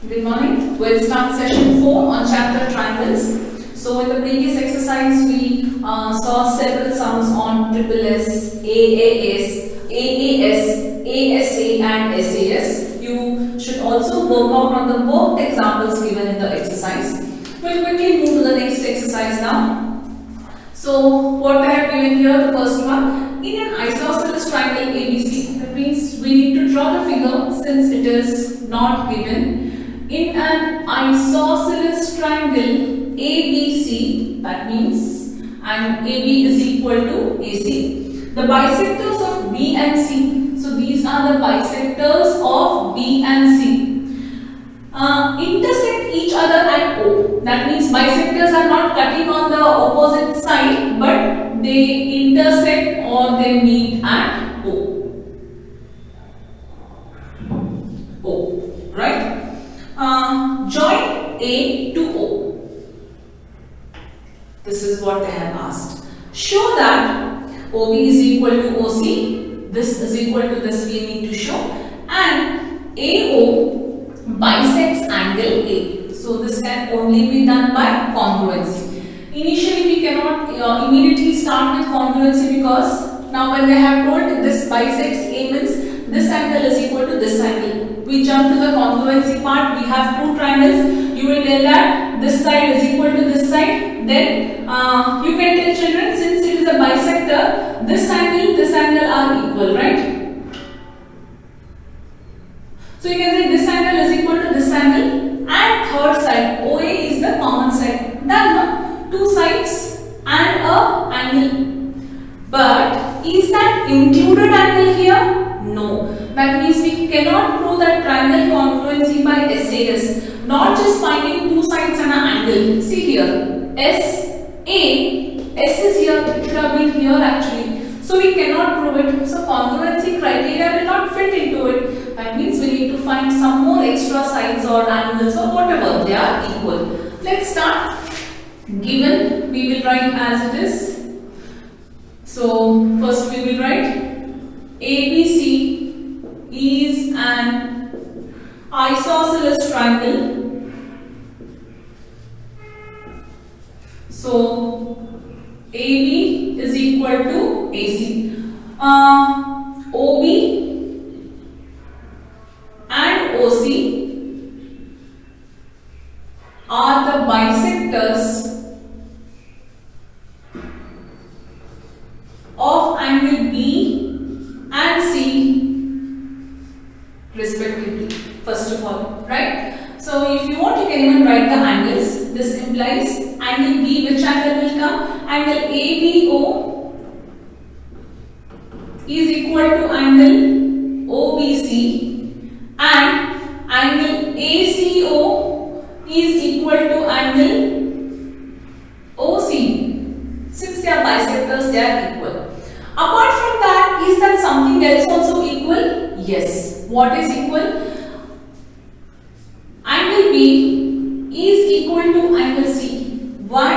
Good morning. We'll start session 4 on chapter triangles. So in the previous exercise we saw several sums on triple S, AAS, ASA and SAS. You should also work out on the worked examples given in the exercise. We'll quickly move to the next exercise now. So what I have given here, the first one, in an isosceles triangle ABC, that means we need to draw the figure since it is not given. In an isosceles triangle ABC, that means and AB is equal to AC. The bisectors of B and C, so these are the bisectors of B and C, intersect each other at O. That means bisectors are not cutting on the opposite side, but they intersect or they meet at O. Right? Join A to O. This is what they have asked. Show that OB is equal to OC. This is equal to this we need to show. And AO bisects angle A. So this can only be done by congruency. Initially we cannot immediately start with congruency because now when they have told this bisects A means this angle is equal to this angle. We jump to the congruency part. We have two triangles. You will tell that this side is equal to this side. Then you can tell children, since it is a bisector, this angle are equal, right? So you can say this angle is equal to this angle, and third side OA is the common side. Done, no? Two sides and a angle. But is that included angle here? No. That means we cannot prove that triangle congruency by SAS. Not just finding two sides and an angle. See here, S is here, it should have been here actually. So we cannot prove it. So congruency criteria will not fit into it. That means we need to find some more extra sides or angles or whatever, they are equal. Let's start. Given, we will write as it is. So first we will write ABC is an isosceles triangle. So AB is equal to AC. OB and OC are the bisectors of angle B and C respectively, first of all, right? So if you want, you can even write the angles. This implies angle B, which angle will come? Angle ABO is equal to angle OBC, and angle ACO is equal to angle OC. Since they are bisectors, they are equal. Apart from that, is that something else also equal? Yes. What is equal? Angle B is equal to angle C. Why?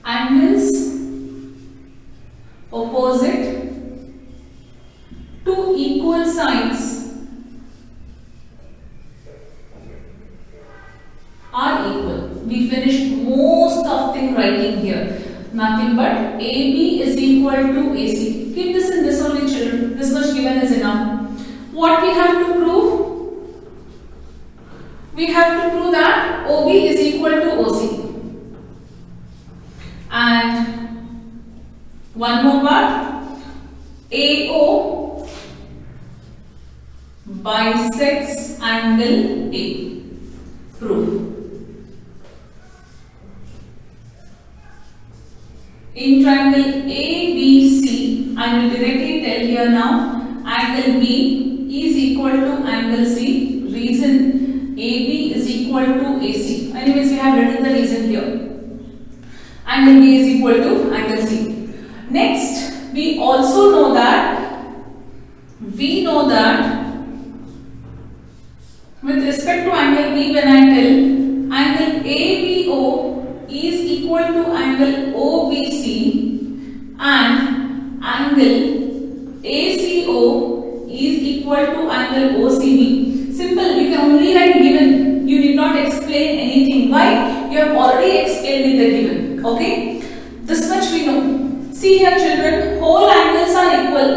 Angles opposite to equal sides are equal. We finished most of thing writing here. Nothing but AB is equal to AC. Keep this in this only, children. This much given is enough. What we have to prove? We have to prove that OB is equal to OC. And one more part. AO bisects angle A. Proof. In triangle ABC, I will directly tell here now, angle B is equal to angle C. Reason, AB is equal to AC. Anyways, we have written the reason here. Angle B is equal to angle C. Next, we also know that, with respect to angle B, when I tell angle ABO is equal to angle OBC and angle ACO is equal to angle OCB. Simple, we can only write given. You did not explain anything. Why? You have already explained in the given. Okay? This much we know. See here children, whole angles are equal.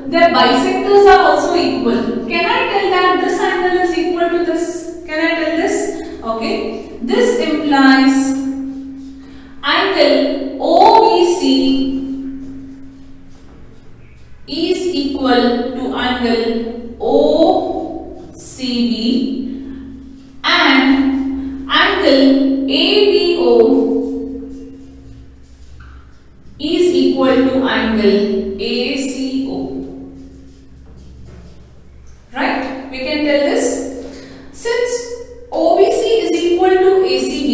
Their bisectors are also equal. Can I tell that this angle is equal to this? Can I tell this? Okay. This implies angle OBC is equal to angle OCB and angle ABO is equal to angle ACO. Right? We can tell this. Since OBC is equal to ACB,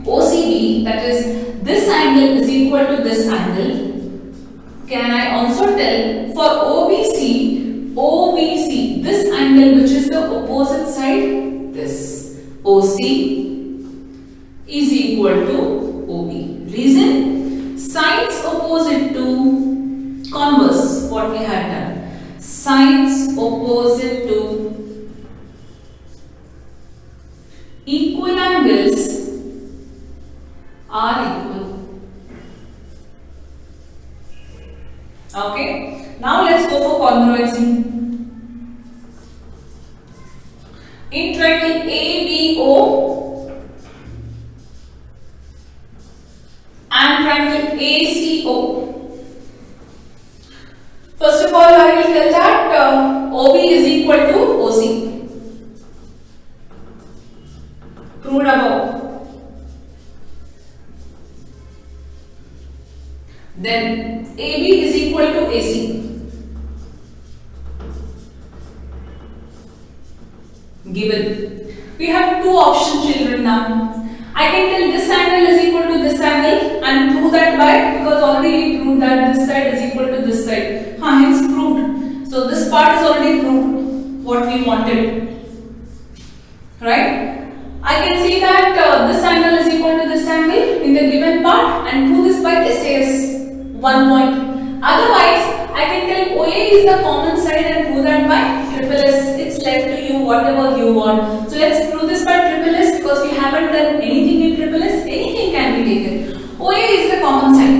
OCB, that is this angle is equal to this angle. Can I also tell for OBC, this angle which is the opposite side, this OC is equal to OB. Reason? Sides opposite to converse, what we had done. Sides opposite to equal angles are equal. Okay, now let's go for congruency. In triangle ABO and triangle ACO, first of all I will tell that OB is equal to OC. Proved above. Then AB is equal to AC. Given. We have two options children now. I can tell this angle is equal to this angle and prove that by, because already we proved that this side is equal to this side. Hence proved. So this part is already proved what we wanted. Right? I can see that this angle is equal to this angle in the given part and prove this by SAS. 1 point. Otherwise, I can tell OA is the common side and prove that by triple S. It's left to you, whatever you want. So let's prove this by triple S because we haven't done anything in triple S. Anything can be taken. OA is the common side.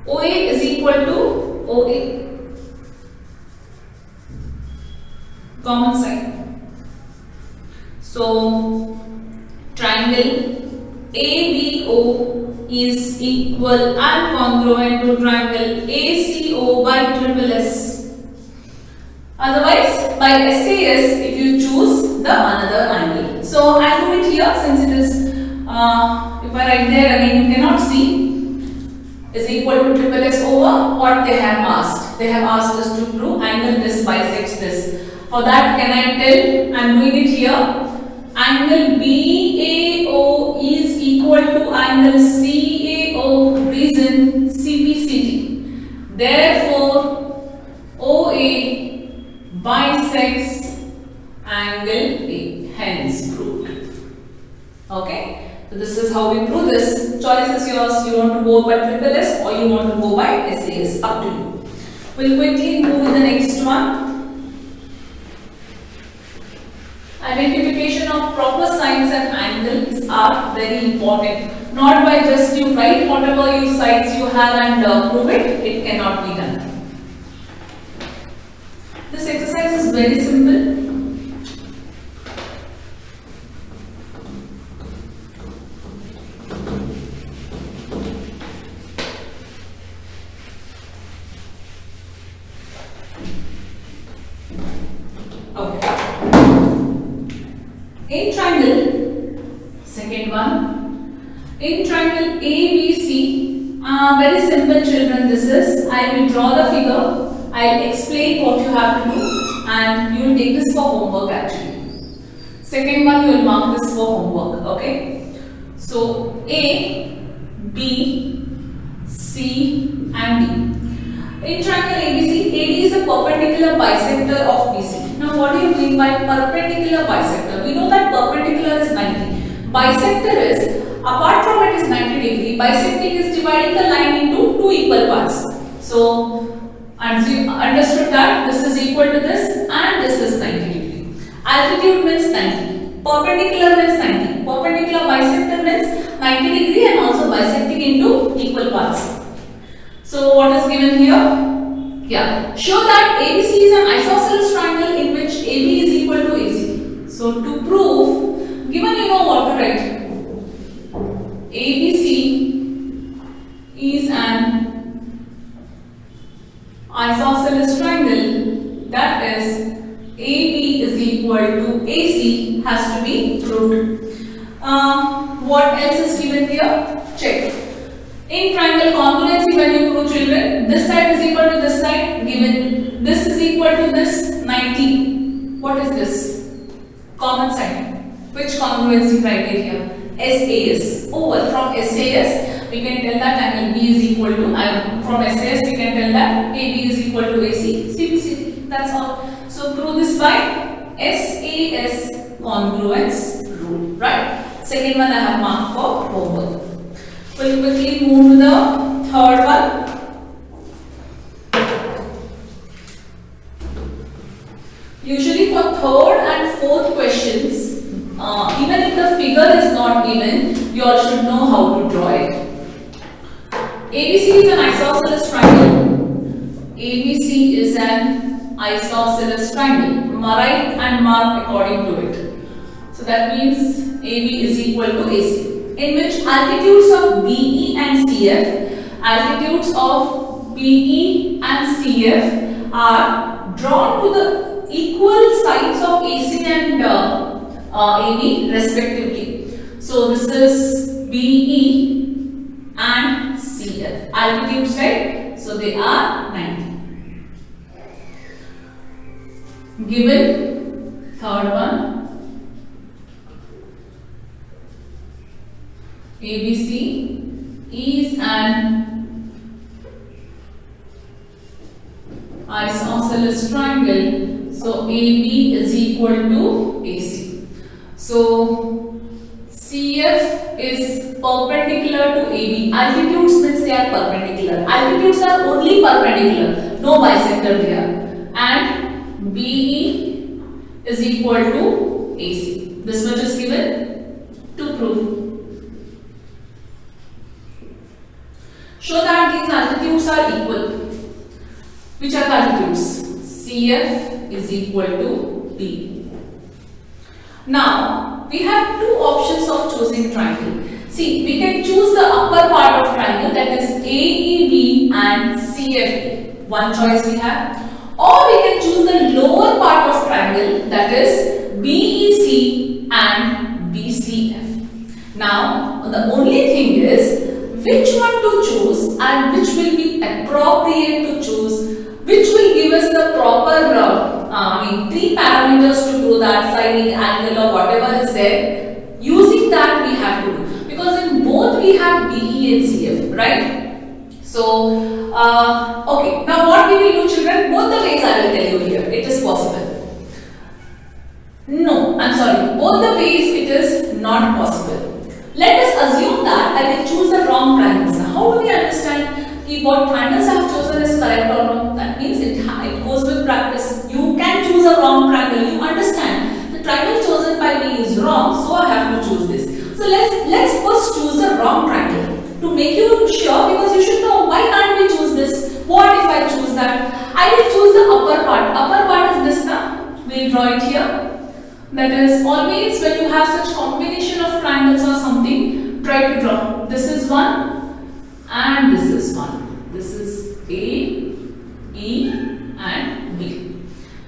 OA is equal to OA. Common side. So triangle ABO is equal and congruent to triangle ACO by triple S. Otherwise, by SAS, if you choose the another angle. So I do it here since it is, if I write there again, you cannot see, is equal to triple S over what they have asked. They have asked us to prove angle this bisects this. For that, can I tell? I am doing it here. Angle BAO is equal to angle CAO, reason CPCT. Therefore, OA bisects angle A, hence proved. Okay, so this is how we prove this. Choice is yours. You want to go by triple S or you want to go by SAS, up to you. We'll quickly move to the next one. Identification of proper sides and angles are very important. Not by just you write whatever you sides you have and prove it. It cannot be done. This exercise is very simple. In triangle, second one, in triangle ABC, very simple children this is. I will draw the figure, I will explain what you have to do and you will take this for homework actually. Second one you will mark this for homework, okay. So A, B, C and D. In triangle ABC, AD is a perpendicular bisector of BC. Now what do you mean by perpendicular bisector? We know that perpendicular is 90. Bisector is, apart from it is 90 degree, bisecting is dividing the line into two equal parts. So, and you understood that this is equal to this and this is 90 degree. Altitude means 90. Perpendicular means 90. Perpendicular bisector means 90 degree and also bisecting into equal parts. So what is given here? Yeah. Show that ABC is an isosceles triangle in which AB is equal to AC. So to prove, given you know what to write. ABC is an isosceles triangle, that is AB is equal to AC has to be proved. What else is given here? Check. In triangle congruency, when you prove, children, this side is equal to this side, given this is equal to this 90. What is this? Common side. Which congruency criteria? SAS. Over from SAS we can tell that angle B is equal to from SAS we can tell that AB is equal to AC. CPC. That's all. So prove this by SAS congruence rule. Right. Second one I have marked for homework. We'll quickly move to the third one. Usually for third and fourth questions, even if the figure is not given, you all should know how to draw it. ABC is an isosceles triangle. ABC is an isosceles triangle. Write and mark according to it. So that means AB is equal to AC. In which altitudes of BE and CF are drawn to the equal sides of AC and AB respectively. So this is BE and CF. Altitudes, right? So they are 90. Given third one. ABC is an isosceles triangle, so AB is equal to AC. So CF is perpendicular to AB. Altitudes means they are perpendicular. Altitudes are only perpendicular, no bisector there. And BE is equal to AC. This much is given to prove. Show that these altitudes are equal. Which are the altitudes? CF is equal to B. Now, we have two options of choosing triangle. See, we can choose the upper part of triangle, that is AEB and CFE. One choice we have. Or we can choose the lower part of triangle, that is BEC and BCF. Now, the only thing is, which one to choose and which will be appropriate to choose, which will give us the proper three parameters to do that, side, angle or whatever is there. Using that we have to do, because in both we have BE and CF, right? So okay, now what we will do, children, both the ways I will tell you here, it is possible. No, I'm sorry, both the ways it is not possible. Let us assume that I will choose the wrong triangles. Now, how do we understand what triangles I have chosen is correct or wrong? That means it goes with practice. You can choose a wrong triangle. You understand the triangle chosen by me is wrong, so I have to choose this. So let's first choose the wrong triangle to make you sure, because you should know why can't we choose this. What if I choose that? I will choose the upper part. Upper part is this now. We'll draw it here. That is, always when you have such combination of triangles or something, try to draw. This is one and this is one. This is A, E and B.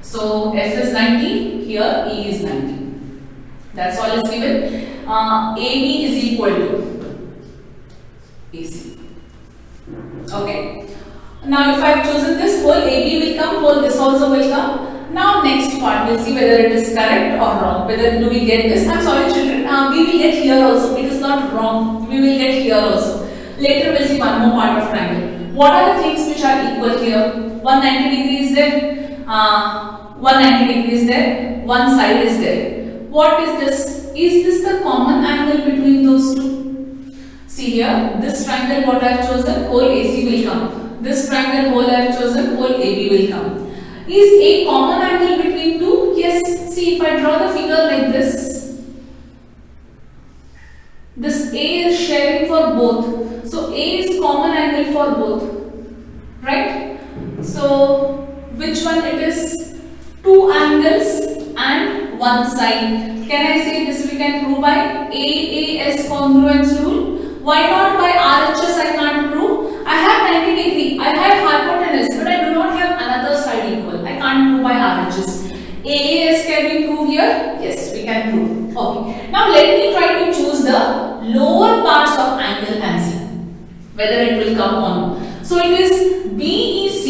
So F is 90, here E is 90. That's all is given. AB is equal to AC. Okay. Now if I have chosen this, whole AB will come, whole this also will come. Now next part, we'll see whether it is correct or wrong. Whether do we get this? I'm sorry children, we will get here also. It is not wrong. We will get here also. Later we'll see one more part of triangle. What are the things which are equal here? 190 degrees there. 190 degrees there. One side is there. What is this? Is this the common angle between those two? See here, this triangle what I have chosen, whole AC will come. This triangle whole I have chosen, whole AB will come. Is a common angle between two? Yes, is, see, if I draw the figure like this A is sharing for both. So A is common angle for both, right? So which one it is? Two angles and one side. Can I say this we can prove by AAS congruence rule? Why not by RHS I can't prove? I have 90 degree, I have hypotenuse, but I do not have another side equal. I can't prove by RHS. AAS can we prove here? Yes, we can prove. Okay. Now let me try to choose the lower parts of angle and see whether it will come on. So it is BEC.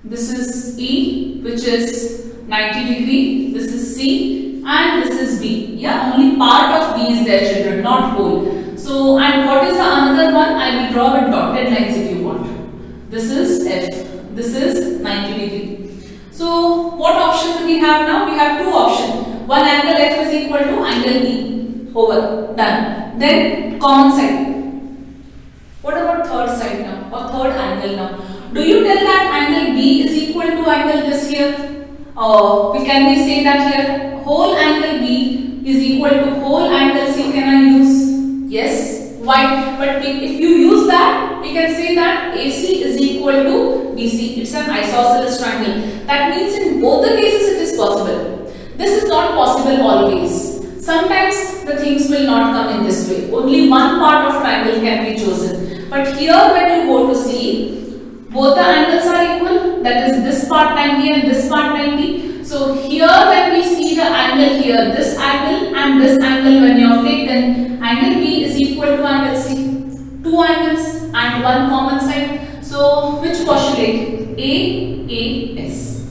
This is E, which is 90 degree. This is C and this is B. Yeah, only part of B is there, children, not whole. So, and what is the another one? I will draw with dotted lines if you want. This is F. This is 90 degree. So, what option do we have now? We have two options. One angle F is equal to angle E. Over. Done. Then common side. What about third side now? Or third angle now? Do you tell that angle B is equal to angle this here? Can we say that here whole angle B is equal to whole angle C? Can I use? Yes. Why? But if you use that, we can say that AC is equal to BC. It's an isosceles triangle. That means in both the cases it is possible. This is not possible always. Sometimes the things will not come in this way. Only one part of triangle can be chosen. But here when you go to see, both the angles are equal. That is this part 90 and this part 90. So here when we see the angle here, this angle and this angle when you have taken, angle B is equal to angle C. Two angles and one common side. So which postulate? AAS.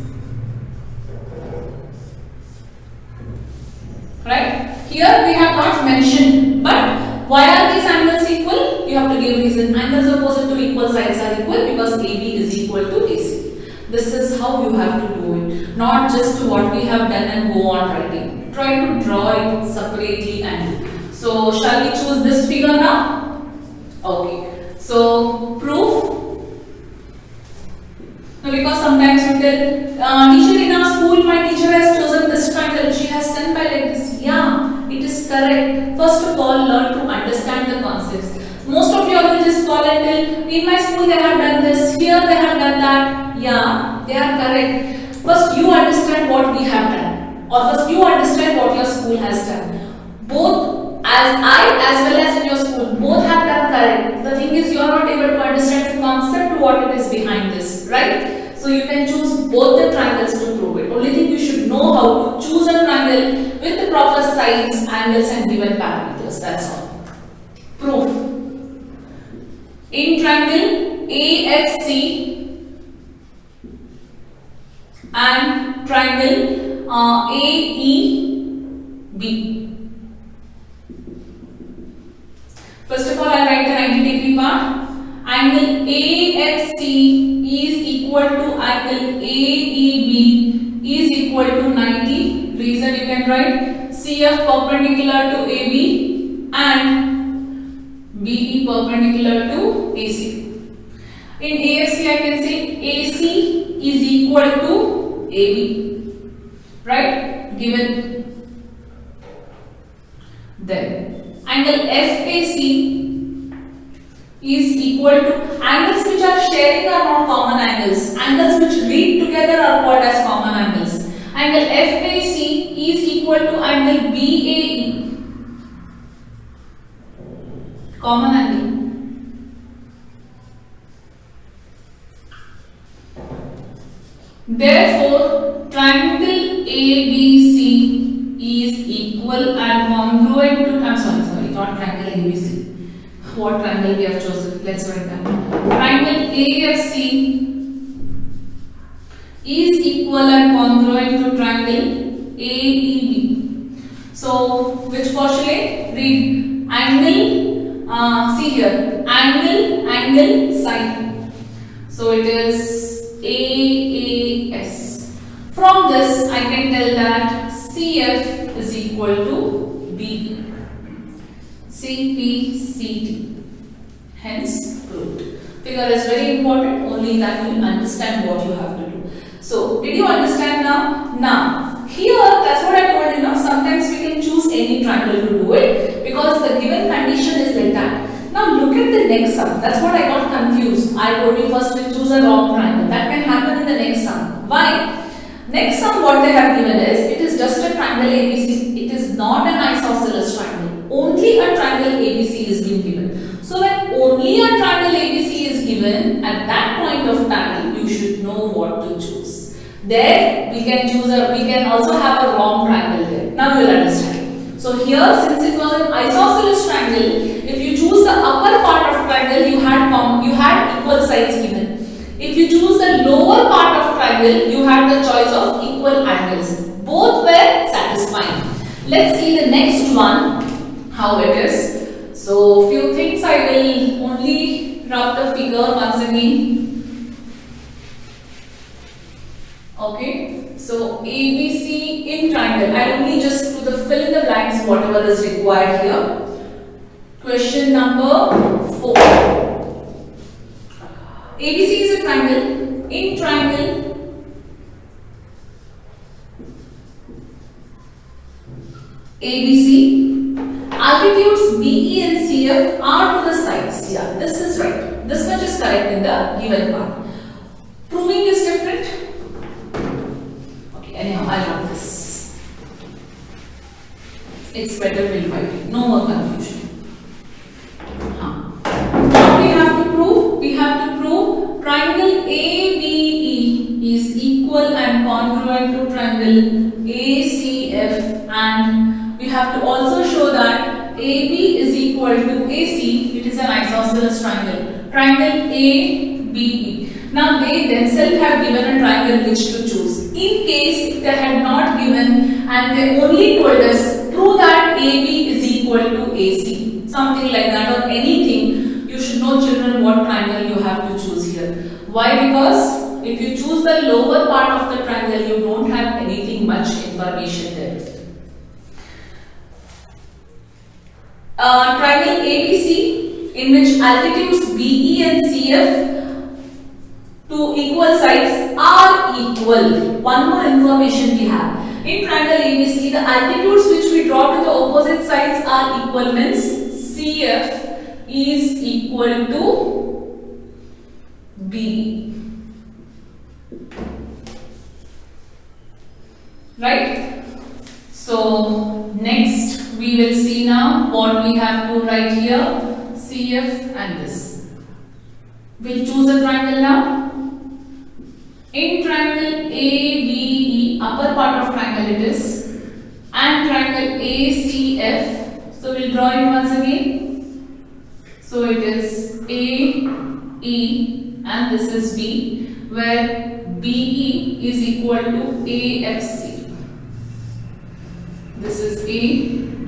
Right? Here we have not mentioned, but why are these angles equal? You have to give reason. Angles opposite to equal sides are equal because AB is equal to AC. This is how you have to do it. Not just what we have done and go on writing. Try to draw it separately and do. So shall we choose this figure now? Okay. So proof. No, because sometimes we tell teacher, in our school my teacher has chosen this triangle. She has done by like this. Yeah, it is correct. First of all, learn to understand the concepts. Most of you will just call and tell, in my school they have done this, here they have done that. Yeah, they are correct. First you understand what we have done, or first you understand what your school has done. Both, as well as in your school, both have done correct. The thing is, you are not able to understand the concept, what it is behind this, right? So you can choose both the triangles to prove it. Only thing you should know how to choose a triangle with the proper sides, angles and given parameters. That's all. Proof. In triangle AFC and triangle AEB. First of all, I write the 90 degree part. Angle AFC is equal to angle AEB is equal to 90. Reason you can write CF perpendicular to AB and BE perpendicular to AC. In AFC I can say AC is equal to AB, right? Given. Then angle FAC is equal to, angles which are sharing are not common angles. Angles which read together are called as common angles. Angle FAC is equal to angle BAE. Common angle. Therefore, triangle ABC is equal and congruent to, not triangle ABC. What triangle we have chosen? Let's write that. Triangle AFC is equal and congruent to triangle AEB. So, which postulate? Read angle, see here, angle, side. So, it is AAS. From this, I can tell that CF is equal to BE. CPCT. Hence, proved. Figure is very important, only that you understand what you have to do. So did you understand now? Now here, that's what I told you now. Sometimes we can choose any triangle to do it because the given condition is like that. Now look at the next sum. That's what I got confused. I told you first we'll choose a wrong triangle. That can happen in the next sum. Why? Next sum what they have given is, it is just a triangle ABC. It is not an isosceles triangle. Only a triangle ABC is being given. So when only a triangle ABC is given, at that point of time, you should know what to choose. There we can also have a wrong triangle there. Now you will understand. So here, since it was an isosceles triangle, if you choose the upper part of triangle, you had equal sides given. If you choose the lower part of triangle, you had the choice of equal angles. Both were satisfying. Let's see the next one, how it is. So few things I will only rub the figure once again. Okay, so ABC in triangle. I only just do the fill in the blanks whatever is required here. Question number 4. ABC is a triangle. In triangle ABC, altitudes BE and CF are to the sides. Yeah, this is right. This much is correct in the given part. Proving is different. Okay, anyhow, I'll write this. It's better we'll write it. No more confusion. What we have to prove? We have to prove triangle ABE is equal and congruent to triangle ACF, and we have to also show that AB is equal to AC. It is an isosceles triangle. Triangle ABE. Now they themselves have given a triangle which to choose. In case if they had not given and they only told us prove that AB is equal to AC, something like that or anything, you should know children what triangle you have to choose here. Why? Because if you choose the lower part of the triangle, you don't have anything much information there. Triangle ABC, in which altitudes BE and CF to equal sides are equal. One more information we have. In triangle ABC, the altitudes which we draw to the opposite sides are equal, means CF is equal to BE. Right? So next we will see now what we have to write here. CF and this. We'll choose a triangle now. In triangle ABE, upper part of triangle it is, and triangle ACF. So we'll draw it once again. So it is AE and this is B, where BE is equal to AFC. This is A,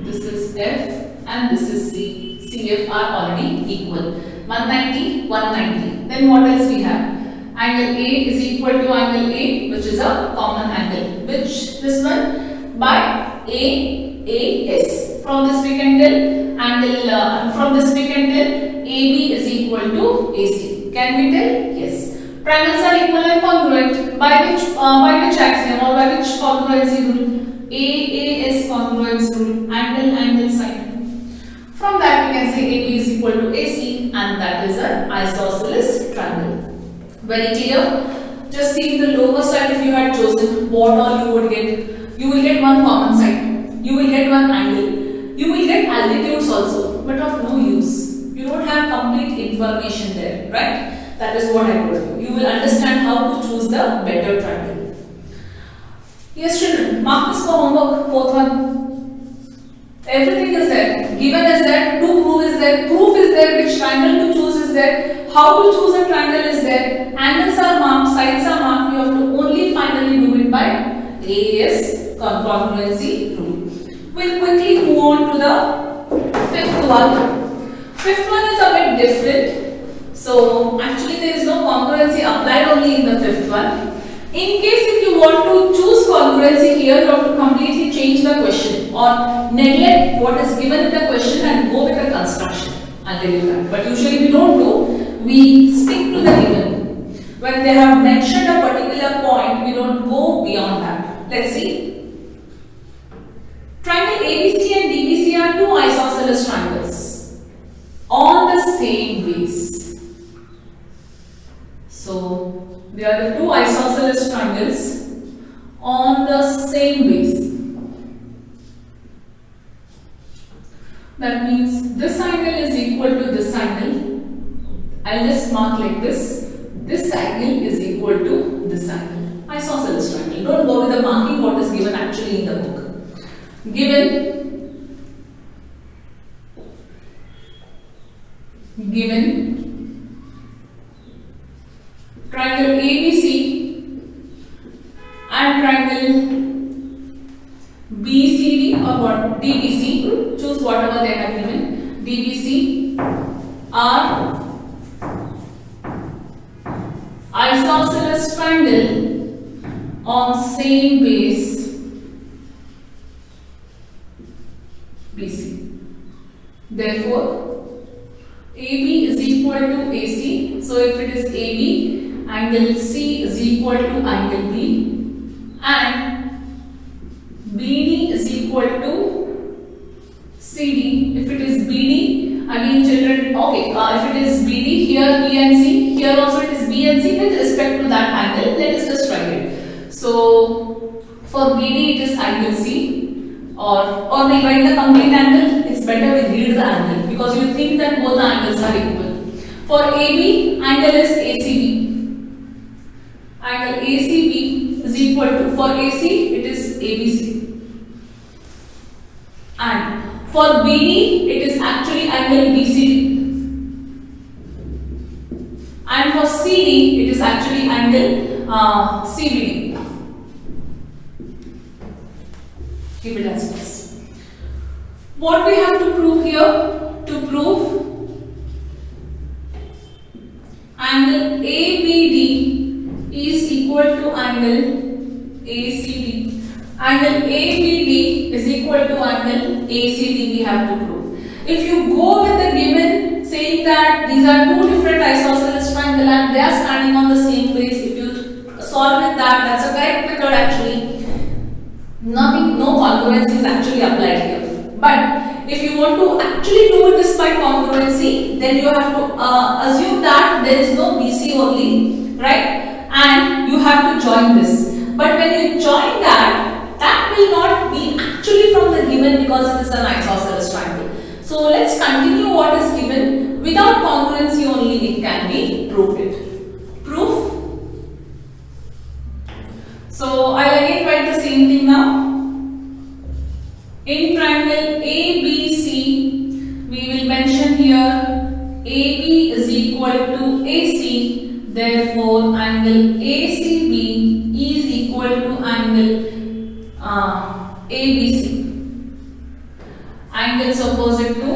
this is F, and this is C. CF are already equal. 190, 190. Then what else we have? Angle A is equal to angle A, which is a common angle. Which this one? By AAS. From this we can tell angle. From this we can tell AB is equal to AC. Can we tell? Yes. Triangles are equal and congruent. By which axiom or by which congruency rule? AAS congruence rule. Angle side. From that we can say AB is equal to AC, and that is an isosceles triangle. Very clear? Just see the lower side, if you had chosen, what all you would get. You will get one common side. You will get one angle. You will get altitudes also, but of no use. You don't have complete information there, right? That is what I told you. You will understand how to choose the better triangle. Yes, children, mark this for homework. Fourth one. Everything is there. Given is there. To prove is there. Proof is there. Which triangle to choose is there. How to choose a triangle is there. Angles are marked. Sides are marked. You have to only finally do it by AAS congruency rule. We'll quickly move on to the fifth one. Fifth one is a bit different. So actually there is no congruency applied only in the fifth one. In case if you want to choose congruency here, you have to completely change the question or neglect what is given in the question and go with the construction. I'll tell you that. But usually we don't do. We stick to the given. when they have mentioned a particular point, we don't go beyond that. Let's see. Triangle ABC and DBC are two isosceles triangles on the same base. So they are the two isosceles triangles on the same base. That means this angle is equal to this angle. I'll just mark like this. This angle is equal to this angle. Isosceles triangle. Don't go with the marking what is given actually in the book. Given triangle ABC and triangle BCD or what DBC, choose whatever they have given, DBC are isosceles triangle on same base BC. Therefore, AB is equal to AC. So if it is AB, angle C is equal to angle B, and BD is equal to CD. If it is BD, again children, okay, if it is BD, here B and C, here also it is B and C with respect to that angle. Let us just write it. So for BD it is angle C, or we write the complete angle. It's better we read the angle because you think that both the angles are equal. For AB, angle is ACB. Angle ACB is equal to, for AC it is ABC. And for BD, it is actually angle BCD. And for CD, it is actually angle CBD. Keep it as this. What we have to prove here? To prove angle ABD is equal to angle ACD. Angle ABD is equal to angle ACD we have to prove. If you go with the given saying that these are two different isosceles triangle and they are standing on the same base, if you solve with that, that's a correct method actually. No congruency is actually applied here. But if you want to actually do this by congruency, then you have to assume that there is no BC only, right? And you have to join this. But when you join that, that will not be actually from the given because it is an isosceles triangle. So let's continue what is given. Without congruency only it can be proved. Proof. So I'll again write the same thing now. In triangle ABC, we will mention here AB is equal to AC. Therefore, angle ACB is equal to angle ABC. Angles opposite to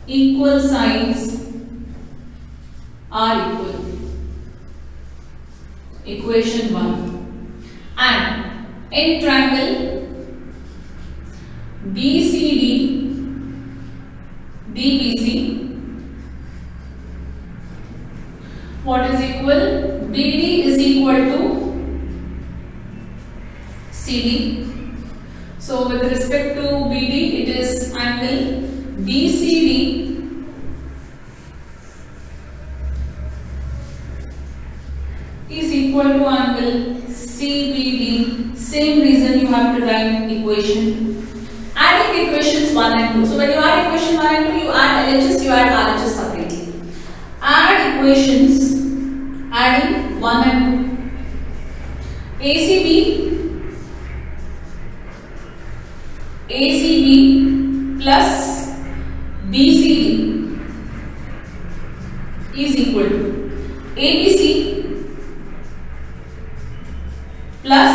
equal sides are equal. Equation 1. And in triangle BCD, DBC, what is equal? BD is equal to CD. So with respect to BD, it is angle BCD is equal to angle CBD. Same reason you have to write equation. Adding equations 1 and 2. So when you add equation 1 and 2, you add LHS, you add RHS separately. Add equations, adding 1 and 2. ACB plus BCD is equal to ABC plus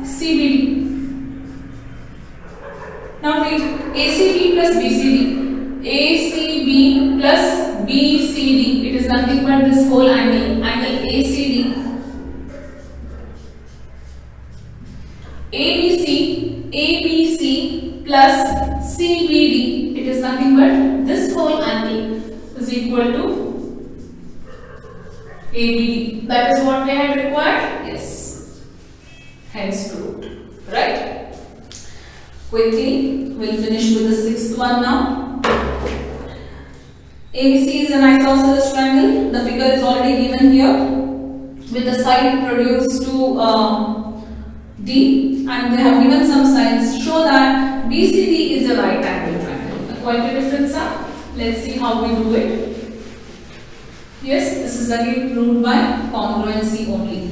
CBD. Now read ACB plus BCD. ACB plus BCD. It is nothing but this whole angle. Angle ACD. ABC plus CBD. it is nothing but this whole angle is equal to ABD. That is what we had required? Yes. Hence proved. Right? Quickly, we'll finish with the sixth one now. ABC is an isosceles triangle. The figure is already given here with the side produced to D, and they have given some sides show that BCD is a right angle triangle. Quite a difference. Let's see how we do it. Yes, this is again proved by congruency only.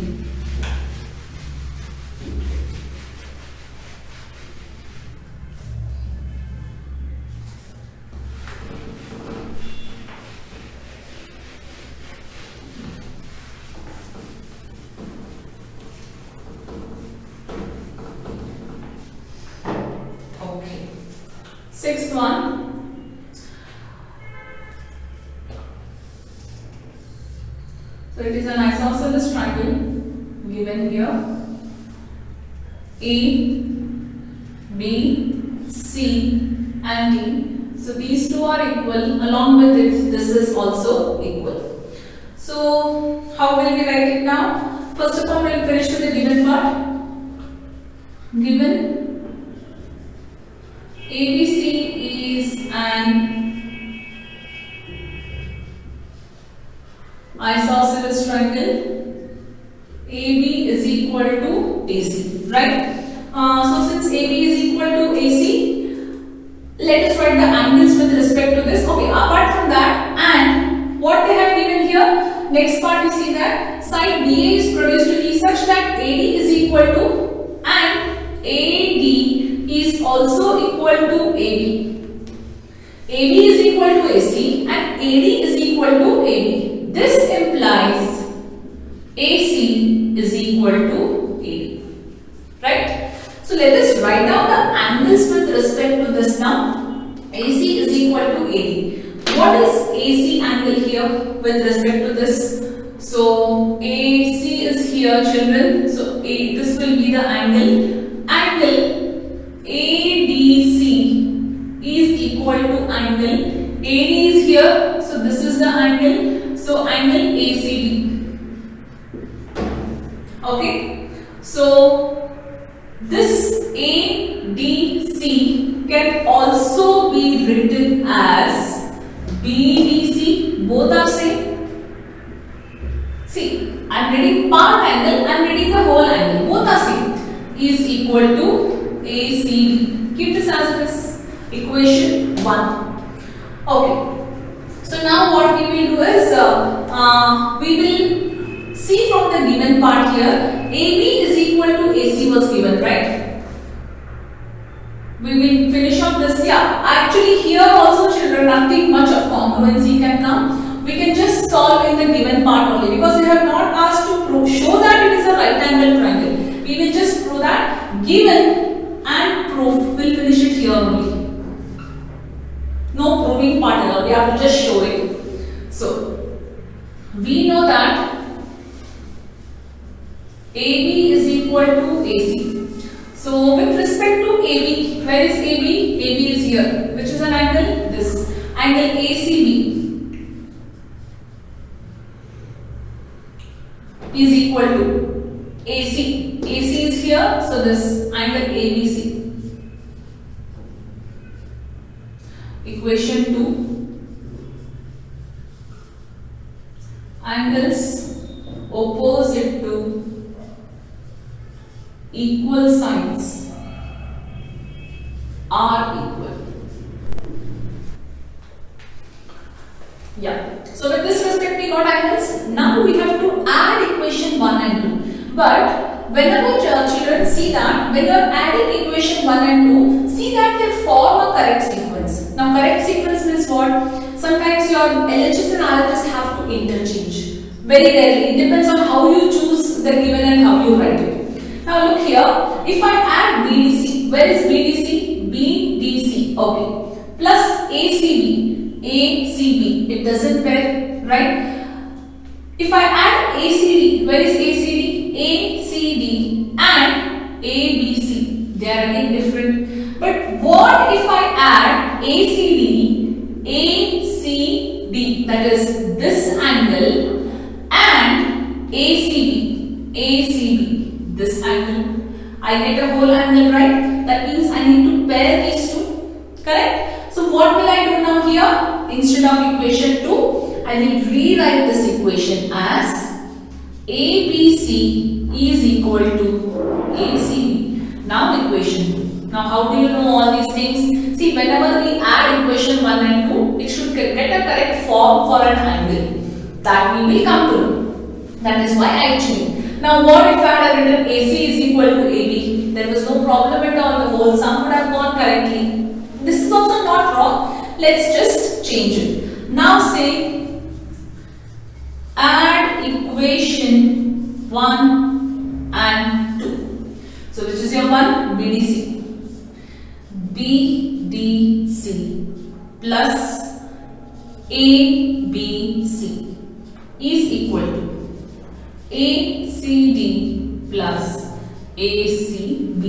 Sixth one. So it is an isosceles triangle given here. A, B, C and D. So these two are equal. Along with it, this is also equal. So how will we write it now? First of all, we will finish with the given part. Given ABC is an isosceles triangle. AB is equal to AC, right? So since AB is equal to AC, let us write the angles with respect to this. Okay, apart from that, and what they have given here, next part you see that side BA is produced to be such that AD is equal to and AD is also equal to AB. AB is equal to AC and AD is equal to AB. This implies AC is equal to AD. Right? So let us write down the angles with respect to this now. AC is equal to AD. What is AC angle here with respect to this? So AC is here, children. So this will be the angle. Angle ADC is equal to angle AD is here, so this is the angle, so angle ACD. Okay, so this ADC can also be written as BDC, both are same. See, I am reading part angle, I am reading the whole angle, both are same, is equal to ACD. Keep this as it is. Equation 1. Okay. So now what we will do is we will see from the given part here. AB is equal to AC was given, right? We will finish up this. Yeah. Actually here also, children, nothing much of congruency can come. We can just solve in the given part only because we have not asked to show that it is a right angle triangle. We will just prove that given and proof. We'll finish it here only. No proving part at all. We have to just show it. So we know that AB is equal to AC. So with respect to AB, where is AB? AB is here. Which is an angle? This angle ACB is equal to AC. AC is here, so this angle ABC. Equation 2. Angles opposite to equal sides are equal. Yeah. So with this respect we got angles. Now we have to add equation 1 and 2. But whenever children see that when you are adding equation 1 and 2, see that they form a correct sequence. Now correct sequence means what? Sometimes your LHS and RHS have to interchange. Very rarely. It depends on how you choose the given and how you write it. Now look here. If I add BDC, where is BDC? BDC. Okay. Plus ACB. ACB. It doesn't pair, right? If I add ACD, where is ACD? ACD and ABC. They are again different. But what if I add ACD whole angle, right? That means I need to pair these two, correct? So what will I do now here? Instead of equation 2, I will rewrite this equation as ABC is equal to ACB. Now equation 2. Now how do you know all these things? See, whenever we add equation 1 and 2, it should get a correct form for an angle. That we will come to know. That is why I changed. Now what if I had written AC is equal to AB? There was no problem at all. The whole sum would have gone correctly. This is also not wrong. Let's just change it. Now say add equation 1 and 2. So which is your one? BDC. BDC plus ABC is equal to ACD plus ACB.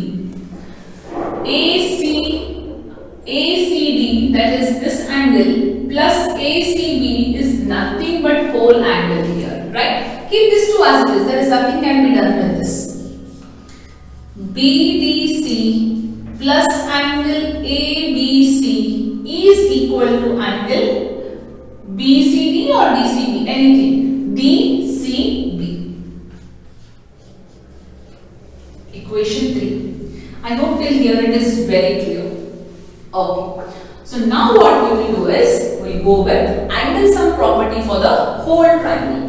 ACD, that is this angle, plus ACB is nothing but whole angle here, right? Keep this two as it is. There is nothing can be done with this. BDC plus angle ABC is equal to angle BCD or DCB, anything. DCB. Equation 3. I hope till here it is very clear. Okay. So now what we will do is, we will go with angle sum property for the whole triangle.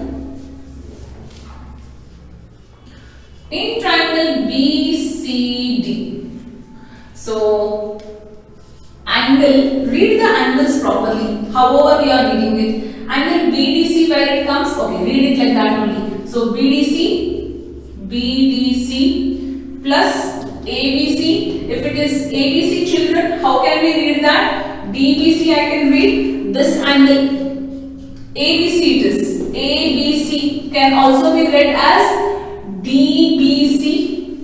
In triangle BCD, so angle, read the angles properly, however you are reading it. Angle BDC, where it comes, okay, read it like that only. So BDC plus ABC. If it is ABC, children, how can we read that? DBC I can read this angle. ABC it is. ABC can also be read as DBC.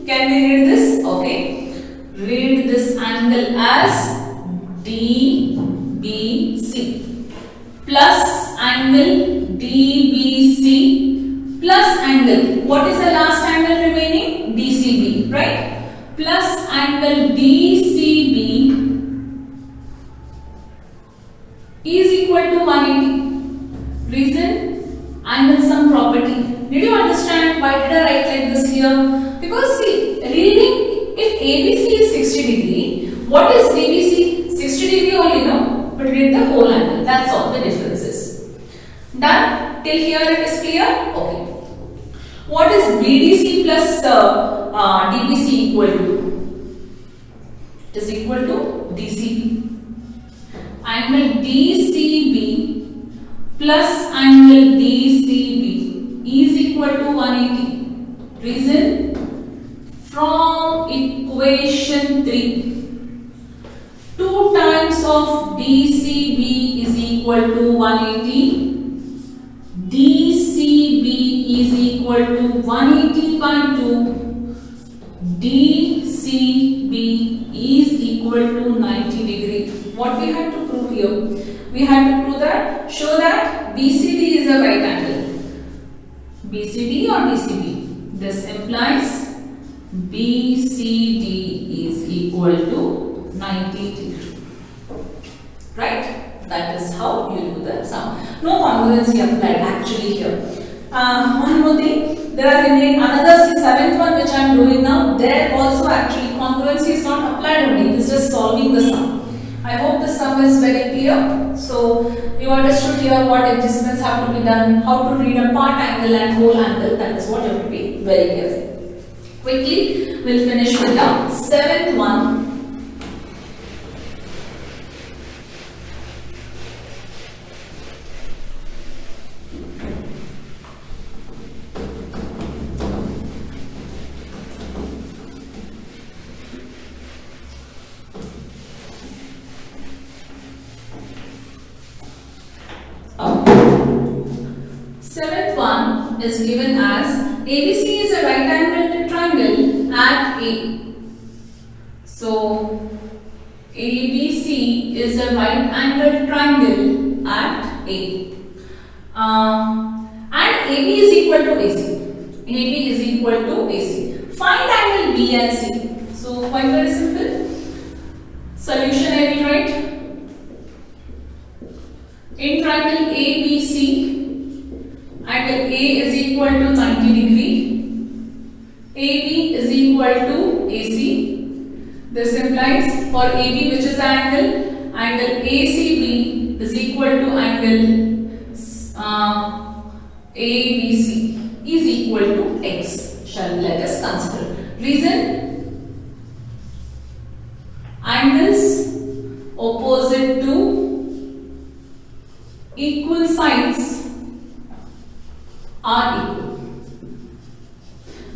Can we read this? Okay. Read this angle as DBC plus angle DBC plus angle. What is the last angle remaining? DCB, right? Plus angle DCB is equal to 180. Reason? Angle sum property. Did you understand why did I write like this here? Because see, reading, if ABC is 60 degree, what is DBC? 60 degree only, no? But read the whole angle. That's all the difference is. Done? Till here it is clear? Okay. What is BDC plus DBC equal to? It is equal to DCB. Angle DCB plus angle DCB is equal to 180. Reason? From equation 3, 2 times of DCB is equal to 180. DCB is equal to 180 by 2. DCB is equal to 90 degree. What we had to prove here? We had to prove that, show that BCD is a right angle. BCD or DCB? This implies BCD is equal to 90 degree. Right? That is how you do the sum. No congruency applied actually here. One more thing, there are another 7th one which I am doing now. There also actually congruency is not applied only. It is just solving the sum. I hope the sum is very clear. So you understood here what adjustments have to be done, how to read a part angle and whole angle. That is what you have to be very careful. Quickly, we'll finish with the 7th one. Seventh one is given as ABC is a right angled triangle at A. So ABC is a right angled triangle at A. And AB is equal to AC. AB is equal to AC. Find angle B and C. So So quite very simple. Solution I will write. In triangle ABC, angle A is equal to 90 degree. AB is equal to AC. This implies for AB, which is the angle ACB is equal to angle ABC is equal to X. Let us consider. Reason: angles opposite to equal sides are equal.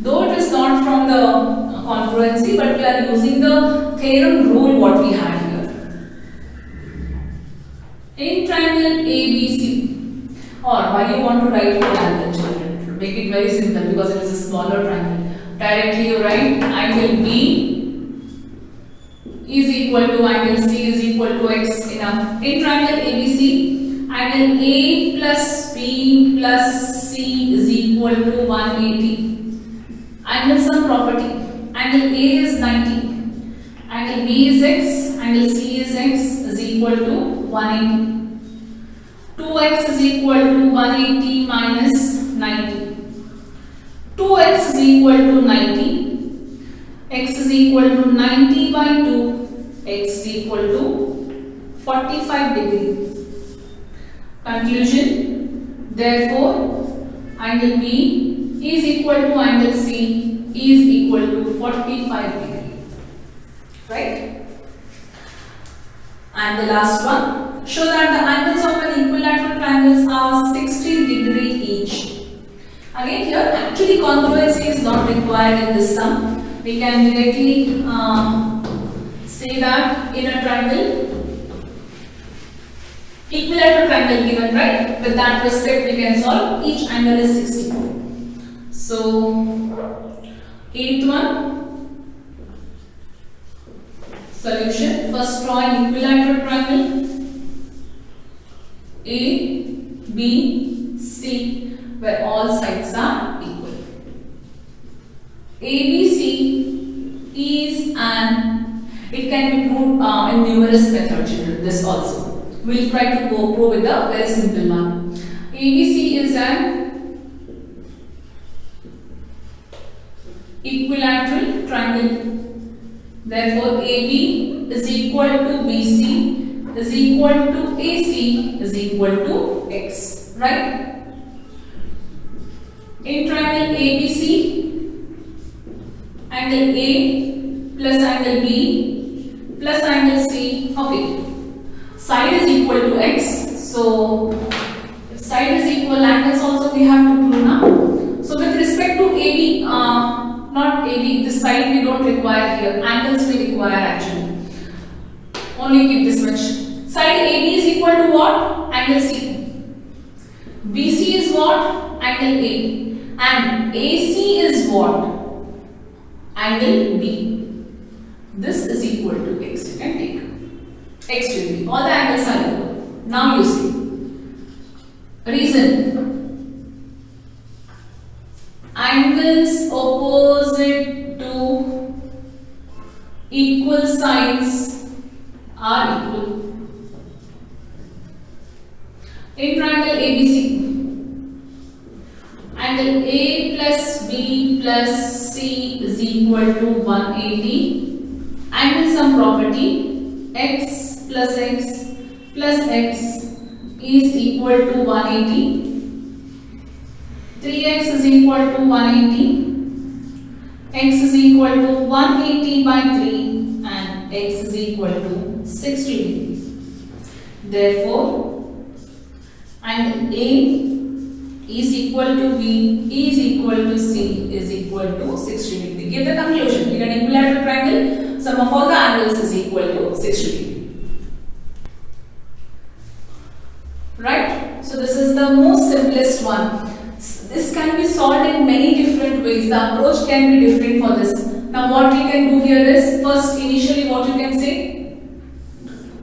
Though it is not from the congruency, but we are using the theorem rule what we had here. In triangle ABC, or why you want to write triangle, children? Make it very simple because it is a smaller triangle. Directly you write angle B is equal to angle C is equal to X. Enough. In triangle ABC, angle A plus B plus C is equal to 180. Angle sum property. Angle A is 90. Angle B is X. Angle C is X is equal to 180. 2x is equal to 180 minus 90. 2x is equal to 90. X is equal to 90 by 2. X is equal to 45 degree. Conclusion: therefore, angle B is equal to angle C is equal to 45 degree. Right? And the last one. Show that the angles of an equilateral triangles are 60 degree each. Again here, actually congruency is not required in this sum. We can directly say that in a triangle, equilateral triangle given, right? With that respect, we can solve. Each angle is 60. So, 8th one. Solution. First, draw an equilateral triangle A, B, C, where all sides are equal. ABC is it can be proved in numerous methods, children. This also. We'll try to go prove with a very simple one. ABC is an equilateral triangle. Therefore, AB is equal to BC is equal to AC is equal to X. Right? In triangle ABC, angle A plus angle B plus angle C. Okay. Side is equal to X. So, if side is equal, angles also we have to prove now. So, with respect to AB, not AB, this side we don't require here. Angles we require actually. Only keep this much. Side AB is equal to what? Angle C. BC is what? Angle A. And AC is what? Angle B. This is equal to X. You can take X will be. All the angles are equal. Now you see. Reason. Angles opposite to equal sides are equal. In triangle ABC, angle A plus B plus C is equal to 180. Angle sum property X plus X plus X is equal to 180. 3x is equal to 180. X is equal to 180 by 3 and X is equal to 60 degrees. Therefore, angle A is equal to B is equal to C is equal to 60 degree. Give the conclusion. In an equilateral triangle, sum of all the angles is equal to 60 degree. Right? So this is the most simplest one. This can be solved in many different ways. The approach can be different for this. Now what we can do here is, first initially what you can say,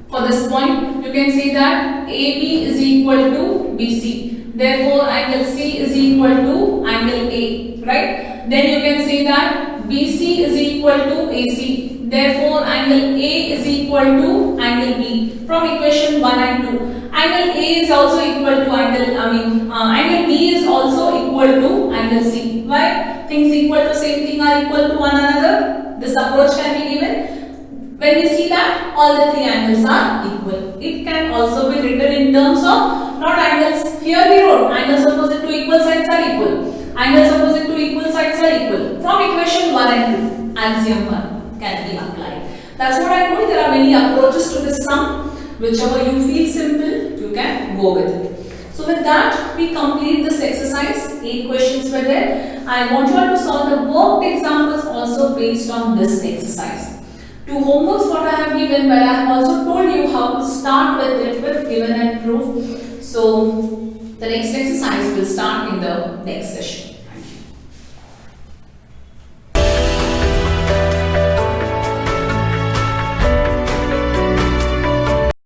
for this point, you can say that AB is equal to BC. Therefore, angle C is equal to angle A. Right? Then you can say that BC is equal to AC. Therefore, angle A is equal to angle B from equation 1 and 2. Angle A is also equal to angle B is also equal to angle C. Why? Things equal to same thing are equal to one another. This approach can be given. When we see that all the three angles are equal. It can also be written in terms of not angles. Here we wrote angles opposite to equal sides are equal. Angles opposite to equal sides are equal. From equation 1 and 2, axiom 1 can be applied. That's what I told. There are many approaches to this sum. Whichever you feel simple, you can go with it. So with that, we complete this exercise. 8 questions were there. I want you all to solve the worked examples also based on this exercise. 2 homeworks what I have given, but I have also told you how to start with it with given and proof. So the next exercise will start in the next session.